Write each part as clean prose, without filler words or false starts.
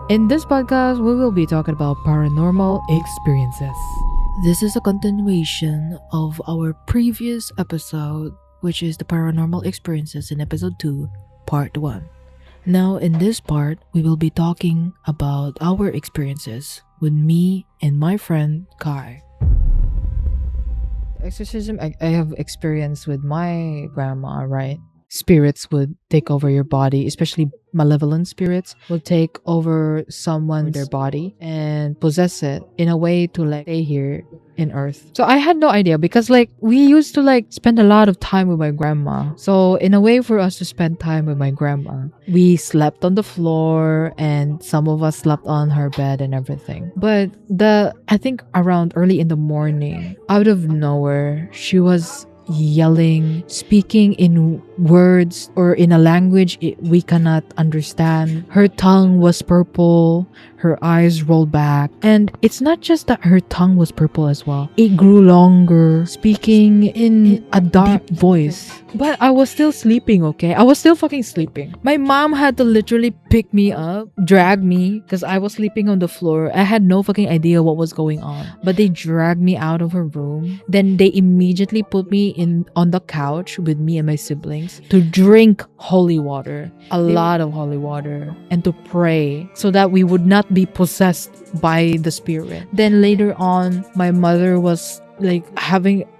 In this podcast, we will be talking about paranormal experiences. This is a continuation of our previous episode, which is the paranormal experiences in episode 2, part 1. Now, in this part, we will be talking about our experiences with me and my friend Kai. Exorcism I have experience with my grandma, right? Spirits would take over your body, especially malevolent spirits will take over someone's their body and possess it in a way to like stay here in earth. So I had no idea because like we used to like spend a lot of time with my grandma. So in a way for us to spend time with my grandma, we slept on the floor and some of us slept on her bed and everything. But I think around early in the morning, out of nowhere, she was yelling, speaking in words or in a language we cannot understand. Her tongue was purple, her eyes rolled back, and it's not just that her tongue was purple as well. It grew longer, speaking in a dark voice. But I was still sleeping, okay? I was still fucking sleeping. My mom had to literally pick me up, drag me, because I was sleeping on the floor. I had no fucking idea what was going on. But they dragged me out of her room. Then they immediately put me on the couch with me and my siblings to drink holy water, a lot of holy water, and to pray so that we would not be possessed by the spirit. Then later on, my mother was like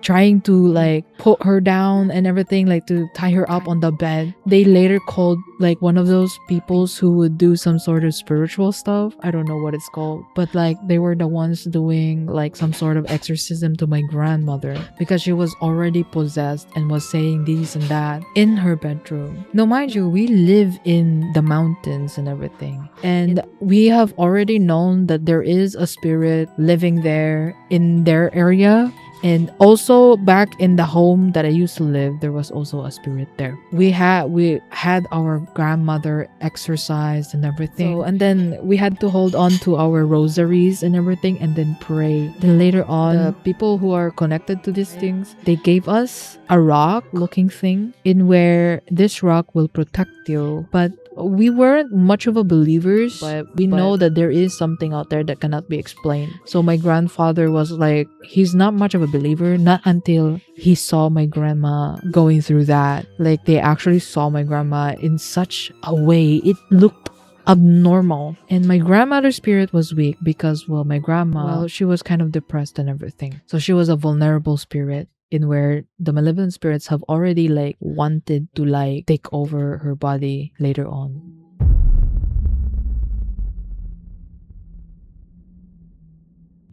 trying to like put her down and everything, like to tie her up on the bed. They later called like one of those peoples who would do some sort of spiritual stuff. I don't know what it's called, but like they were the ones doing like some sort of exorcism to my grandmother because she was already possessed and was saying this and that in her bedroom. Now mind you, we live in the mountains and everything, and we have already known that there is a spirit living there in their area. And also back in the home that I used to live, there was also a spirit there. We had our grandmother exorcised and everything. So, and then we had to hold on to our rosaries and everything and then pray. Then later on, the people who are connected to these things, they gave us a rock looking thing in where this rock will protect you. But we weren't much of a believers, but we know that there is something out there that cannot be explained. So my grandfather was like, he's not much of a believer, not until he saw my grandma going through that. Like they actually saw my grandma in such a way, it looked abnormal. And my grandmother's spirit was weak because, well, my grandma, well, she was kind of depressed and everything. So she was a vulnerable spirit in where the malevolent spirits have already like wanted to like take over her body later on.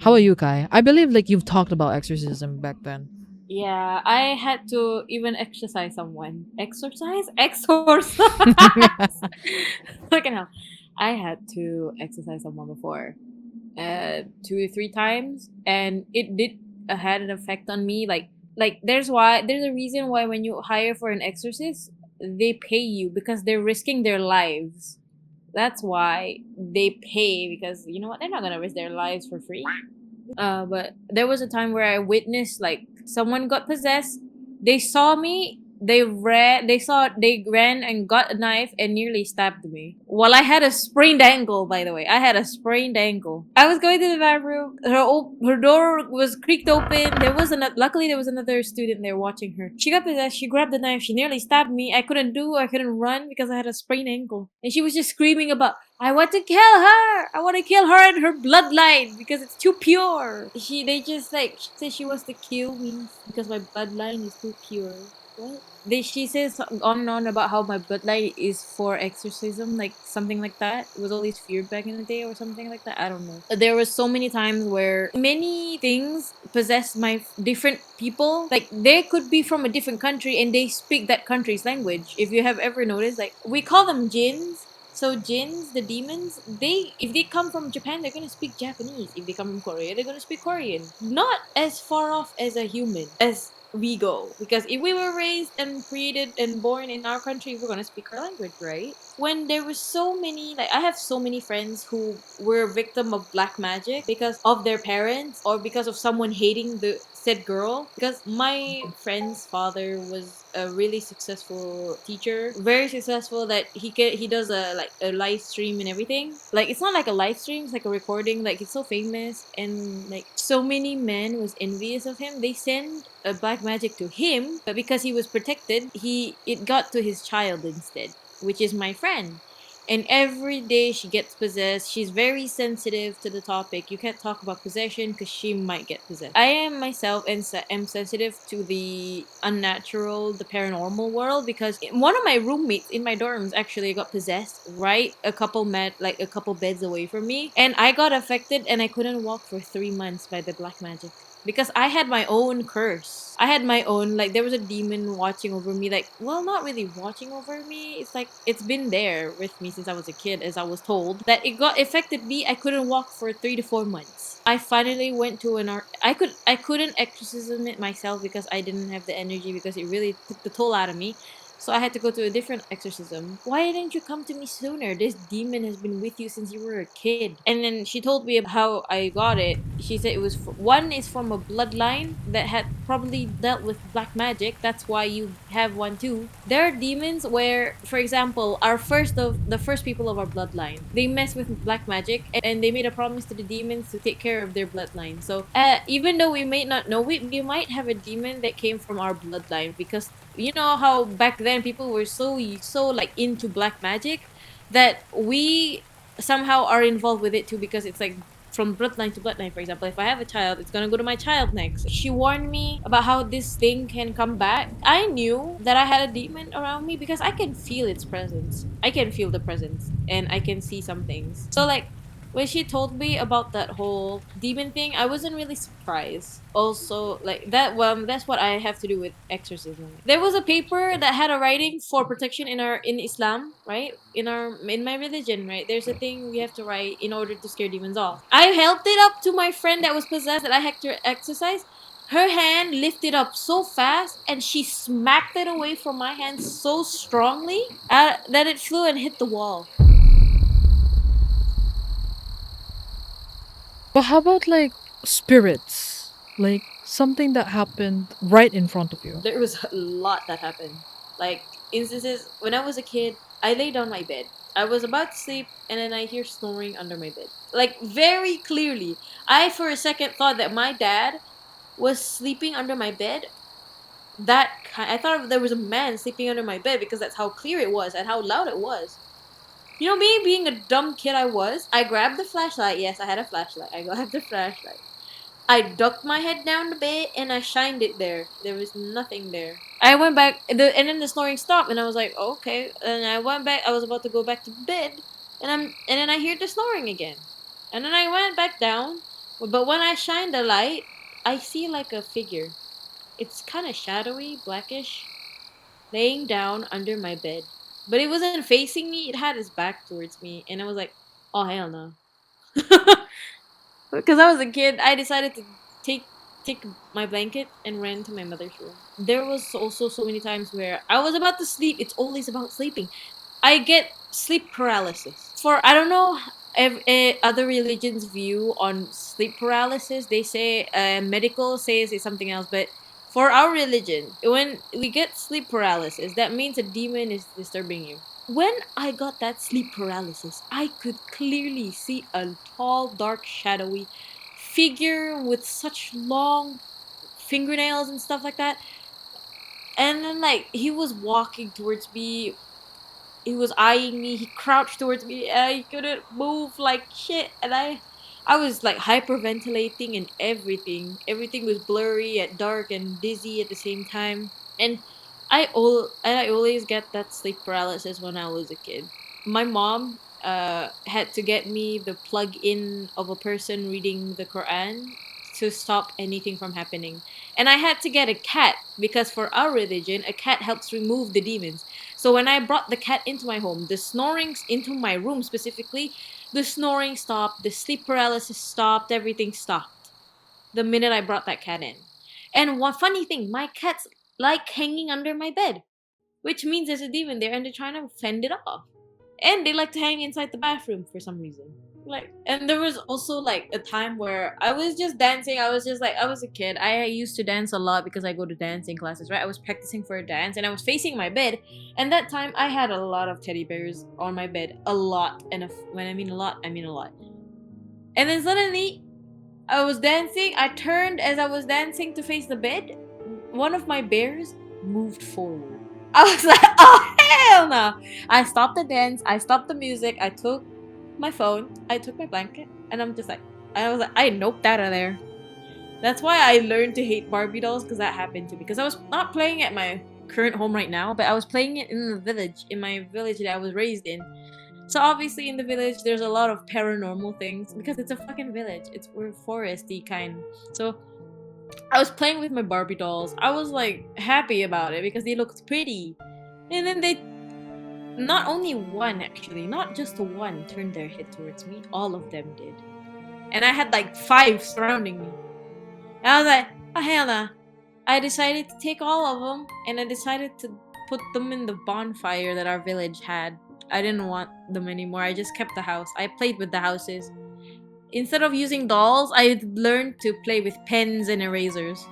How are you, Kai? I believe like you've talked about exorcism back then. Yeah, I had to even exercise someone. Exercise? Exorcise! Fucking hell. I had to exercise someone before. 2 or 3 times. And it did had an effect on me. Like there's a reason why when you hire for an exorcist, they pay you because they're risking their lives. That's why they pay because you know what? They're not gonna risk their lives for free. But there was a time where I witnessed like someone got possessed. They saw me. They ran and got a knife and nearly stabbed me. While I had a sprained ankle, by the way, I had a sprained ankle. I was going to the bathroom. Her door was creaked open. Luckily there was another student there watching her. She got possessed. She grabbed the knife. She nearly stabbed me. I couldn't run because I had a sprained ankle. And she was just screaming about, I want to kill her. I want to kill her and her bloodline because it's too pure. They just like she said she wants to kill me because my bloodline is too pure. What? She says on and on about how my bloodline is for exorcism, like something like that. It was always feared back in the day or something like that. I don't know. There was so many times where many things possess my different people. Like they could be from a different country and they speak that country's language. If you have ever noticed, like we call them jinns. So jinns, the demons, if they come from Japan, they're gonna speak Japanese. If they come from Korea, they're gonna speak Korean. Not as far off as a human, as we go. Because if we were raised and created and born in our country, we're gonna speak our language, right? When there was so many, like I have so many friends who were victim of black magic because of their parents or because of someone hating the said girl. Because my friend's father was a really successful teacher, very successful, that he does a like a live stream and everything. Like it's not like a live stream, it's like a recording. Like it's so famous, and like so many men was envious of him. They send a black magic to him, but because he was protected, he it got to his child instead, which is my friend. And every day she gets possessed. She's very sensitive to the topic. You can't talk about possession because she might get possessed. I am myself and am sensitive to the unnatural, the paranormal world, because one of my roommates in my dorms actually got possessed right a couple beds away from me, and I got affected and I couldn't walk for 3 months by the black magic because I had my own curse. I had my own, like, there was a demon watching over me. Like, well, not really watching over me. It's like, it's been there with me since I was a kid, as I was told. That it got affected me. I couldn't walk for 3 to 4 months. I finally went to an art. I couldn't exorcism it myself because I didn't have the energy because it really took the toll out of me. So I had to go to a different exorcism. Why didn't you come to me sooner? This demon has been with you since you were a kid. And then she told me about how I got it. She said it was one is from a bloodline that had probably dealt with black magic. That's why you have one too. There are demons where, for example, our first of the first people of our bloodline, they mess with black magic and they made a promise to the demons to take care of their bloodline. So even though we may not know it, we might have a demon that came from our bloodline because you know how back then people were so like into black magic that we somehow are involved with it too, because it's like from bloodline to bloodline. For example, if I have a child, it's gonna go to my child next. She warned me about how this thing can come back. I knew that I had a demon around me because I can feel its presence. I can feel the presence and I can see some things. So like when she told me about that whole demon thing, I wasn't really surprised. Also, like that, well, that's what I have to do with exorcism. There was a paper that had a writing for protection in Islam, right? In my religion, right? There's a thing we have to write in order to scare demons off. I held it up to my friend that was possessed that I had to exorcise. Her hand lifted up so fast and she smacked it away from my hand so strongly that it flew and hit the wall. But how about like spirits? Like something that happened right in front of you. There was a lot that happened. Like instances when I was a kid, I lay down my bed. I was about to sleep and then I hear snoring under my bed. Like very clearly. I for a second thought that my dad was sleeping under my bed. I thought there was a man sleeping under my bed because that's how clear it was and how loud it was. You know, me being a dumb kid I was, I grabbed the flashlight. Yes, I had a flashlight. I grabbed the flashlight. I ducked my head down the bed and I shined it there. There was nothing there. I went back, and then the snoring stopped, and I was like, okay. And I went back. I was about to go back to bed, and then I hear the snoring again, and then I went back down. But when I shine the light, I see like a figure. It's kind of shadowy, blackish, laying down under my bed. But it wasn't facing me. It had its back towards me, and I was like, oh hell no. Because I was a kid, I decided to take take my blanket and ran to my mother's room. There was also so many times where I was about to sleep. It's always about sleeping. I get sleep paralysis. For I don't know other religions' view on sleep paralysis. They say medical says it's something else, but for our religion, when we get sleep paralysis, that means a demon is disturbing you. When I got that sleep paralysis, I could clearly see a tall, dark, shadowy figure with such long fingernails and stuff like that. And then, like, he was walking towards me. He was eyeing me. He crouched towards me, and I couldn't move like shit. And I was like hyperventilating and everything. Everything was blurry, at dark, and dizzy at the same time. And I always get that sleep paralysis when I was a kid. My mom had to get me the plug in of a person reading the Quran to stop anything from happening. And I had to get a cat because for our religion, a cat helps remove the demons. So when I brought the cat into my home, the snoring into my room specifically, the snoring stopped, the sleep paralysis stopped, everything stopped the minute I brought that cat in. And one funny thing, my cats like hanging under my bed, which means there's a demon there and they're trying to fend it off. And they like to hang inside the bathroom for some reason. Like, and there was also like a time where I was just dancing. I was just like, I was a kid. I used to dance a lot because I go to dancing classes, right? I was practicing for a dance and I was facing my bed. And that time I had a lot of teddy bears on my bed. A lot. And if, when I mean a lot, I mean a lot. And then suddenly I was dancing. I turned as I was dancing to face the bed. One of my bears moved forward. I was like, oh, hell no. I stopped the dance. I stopped the music. I took my phone. I took my blanket. And I'm just like, I was like, I noped out of there. That's why I learned to hate Barbie dolls, because that happened to me. Because I was not playing at my current home right now, but I was playing it in the village, in my village that I was raised in. So obviously in the village there's a lot of paranormal things because it's a fucking village. We're foresty kind. So I was playing with my Barbie dolls. I was like happy about it because they looked pretty. And then they not only one actually, not just one turned their head towards me, all of them did. And I had like 5 surrounding me. And I was like, oh hell nah. I decided to take all of them and I decided to put them in the bonfire that our village had. I didn't want them anymore. I just kept the house. I played with the houses. Instead of using dolls, I learned to play with pens and erasers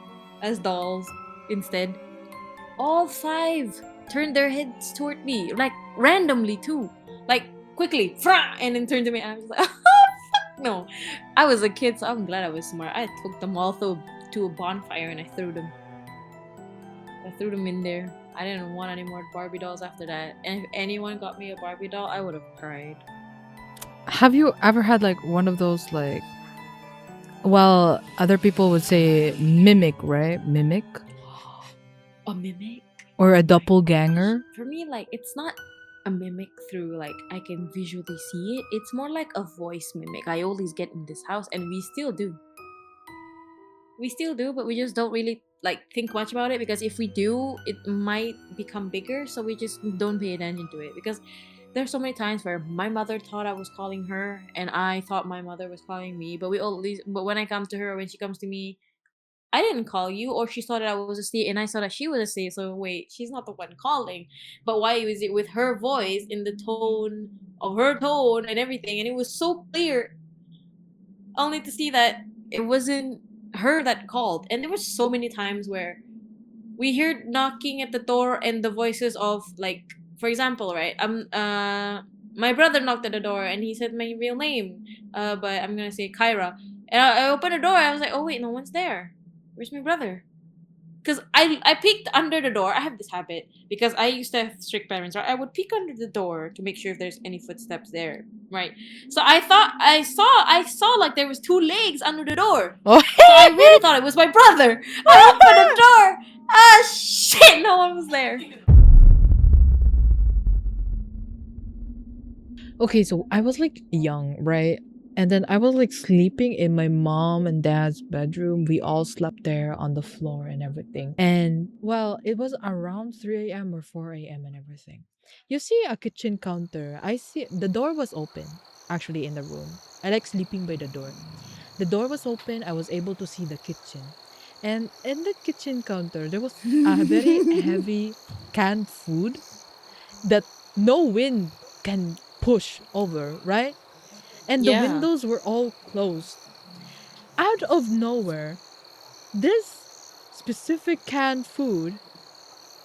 as dolls instead. All 5 turned their heads toward me, like randomly too. Like quickly, and then turned to me and I was like, oh, fuck no. I was a kid, so I'm glad I was smart. I took them all to a bonfire and I threw them. I threw them in there. I didn't want any more Barbie dolls after that. And if anyone got me a Barbie doll, I would have cried. Have you ever had like one of those like, well, other people would say mimic, right? Mimic A mimic? or a Oh my gosh. doppelganger? For me, like, it's not a mimic through, like, I can visually see it. It's more like a voice mimic. I always get in this house, and we still do. We still do, but we just don't really, like, think much about it because if we do, it might become bigger, so we just don't pay attention to it because there's so many times where my mother thought I was calling her and I thought my mother was calling me, but when I come to her, when she comes to me, I didn't call you, or she thought that I was asleep and I saw that she was asleep. So wait, she's not the one calling. But why is it with her voice in the tone of her tone and everything? And it was so clear, only to see that it wasn't her that called. And there were so many times where we heard knocking at the door and the voices of, like, for example, right, my brother knocked at the door and he said my real name, but I'm gonna say Kyra, and I opened the door and I was like, oh wait, no one's there. Where's my brother? Because I peeked under the door. I have this habit because I used to have strict parents, right? I would peek under the door to make sure if there's any footsteps there, right? So I thought I saw like there was 2 legs under the door. Oh, So I really thought it was my brother. I opened the door. Ah shit, no one was there. okay, so I was like young, right? And then I was like sleeping in my mom and dad's bedroom. We all slept there on the floor and everything. And well, it was around 3 a.m. or 4 a.m. and everything. You see a kitchen counter. I see the door was open actually in the room. I like sleeping by the door. The door was open. I was able to see the kitchen. And in the kitchen counter, there was a very heavy canned food that no wind can push over, right? And the Yeah. windows were all closed. Out of nowhere, this specific canned food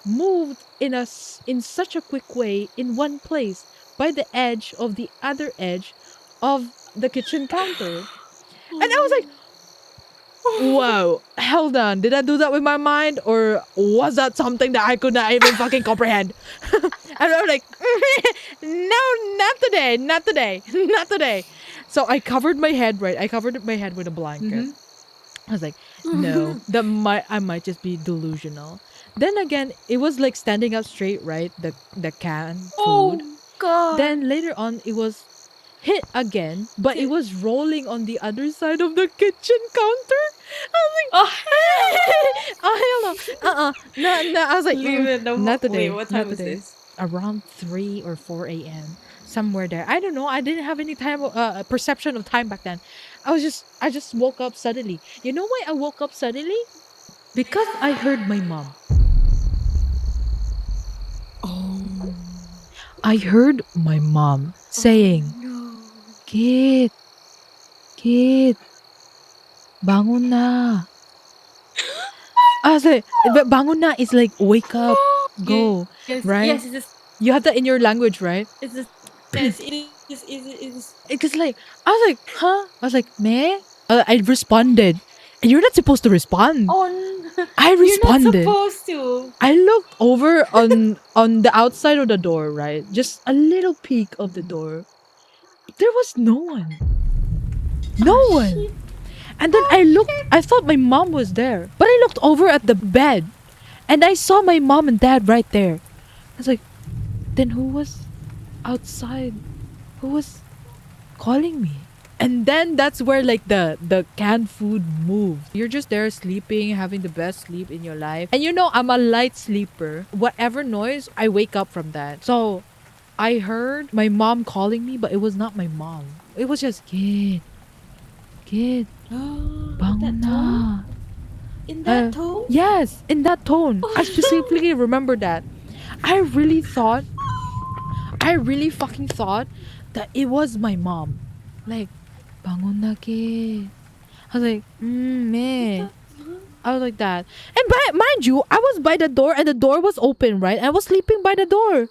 moved in such a quick way in one place by the edge of the other edge of the kitchen counter. And I was like, whoa, hold on. Did I do that with my mind? Or was that something that I could not even fucking comprehend? And I was like, no, not today, not today, not today. So I covered my head, right? I covered my head with a blanket. I was like, no, I might just be delusional. Then again, it was like standing up straight, right? The canned food. Oh god. Then later on, it was hit again, but it was rolling on the other side of the kitchen counter. I was like, Oh oh hell no, no, no. I was like, leave it. No, not wait, today, what not time was today. this? Around 3 or 4 a.m. somewhere there. I don't know. I didn't have any time perception of time back then. I just woke up suddenly. You know why I woke up suddenly? because I heard my mom. Oh. I heard my mom Oh saying, no. "Kid, kid, bangun na." I was like, but bangun na is like wake up, go, Yes, right? yes, You have that in your language, right? it's the yes, it is. It's like I was like, huh? I was like, meh? I responded, and you're not supposed to respond. Oh, I you're not responded. supposed to. I looked over on the outside of the door, right? Just a little peek of the door. There was no one. No Oh one. shit. And then Oh I looked, shit. I thought my mom was there. But I looked over at the bed and I saw my mom and dad right there. I was like, then who was outside? Who was calling me? And then that's where like the canned food moved. You're just there sleeping, having the best sleep in your life. And you know I'm a light sleeper. Whatever noise, I wake up from that. So I heard my mom calling me, but it was not my mom. It was just kid, kid, Oh, in bangun that na. tone? In that tone? Yes, in that tone. I Oh specifically remember that. I really thought, I really fucking thought that it was my mom. Like, bangun na kid. I was like, meh. no. I was like that. And mind you, I was by the door and the door was open, right? I was sleeping by the door.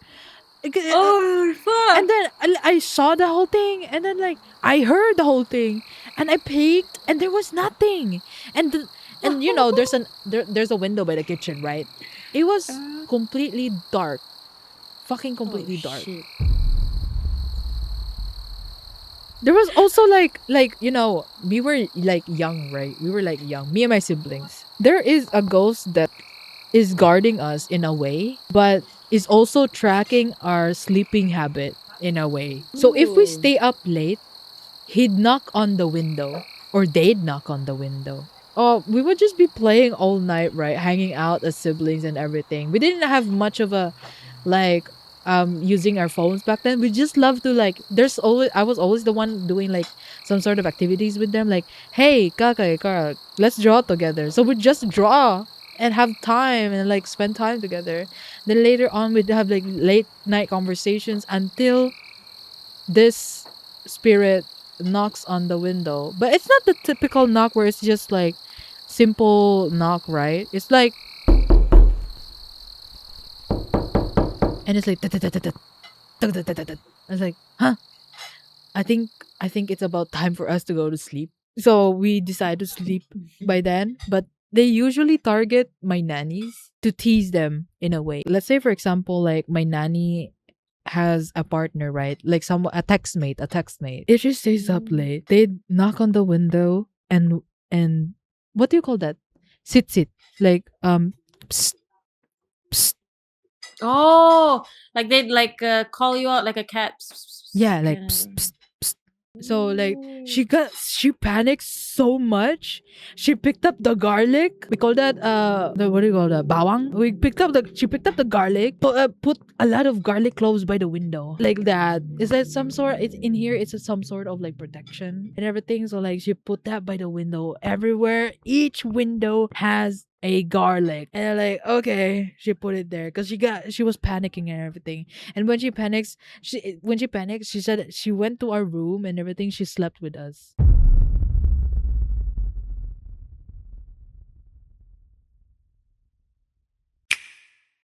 Oh And fuck. then I saw the whole thing, and then like I heard the whole thing, and I peeked, and there was nothing. And and you know, there's a window by the kitchen, right? It was completely dark, fucking Oh completely dark. shit. There was also like you know, we were like young, right? We were like young, me and my siblings. There is a ghost that is guarding us in a way, but is also tracking our sleeping habit in a way. So if we Ooh. stay up late, he'd knock on the window, or they'd knock on the window. Oh, we would just be playing all night, right? Hanging out as siblings and everything. We didn't have much of a like using our phones back then. We just love to like there's always I was always the one doing like some sort of activities with them, like, hey, Kaka, Kara, let's draw together. So we just draw and have time and like spend time together. Then later on we'd have like late night conversations until this spirit knocks on the window. But it's not the typical knock where it's just like simple knock, right? It's like, and it's like I was like, huh? I think it's about time for us to go to sleep. So we decide to sleep by then, but they usually target my nannies to tease them in a way. Let's say for example, like my nanny has a partner, right? Like some a text mate. If she stays up late, they knock on the window and what do you call that? Sit. Like psst, psst. Oh, like they'd like call you out like a cat. Yeah, like Kind psst, of. psst, psst. So like Ooh. she panicked so much. She picked up the garlic. We call that the what do you call that? Bawang. She picked up the garlic. Put a lot of garlic cloves by the window. Like that. Is that some sort it's in here it's some sort of like protection and everything. So like she put that by the window everywhere. Each window has a garlic. And I'm like, okay, she put it there because she was panicking and everything. And when she panics, she said she went to our room and everything. She slept with us.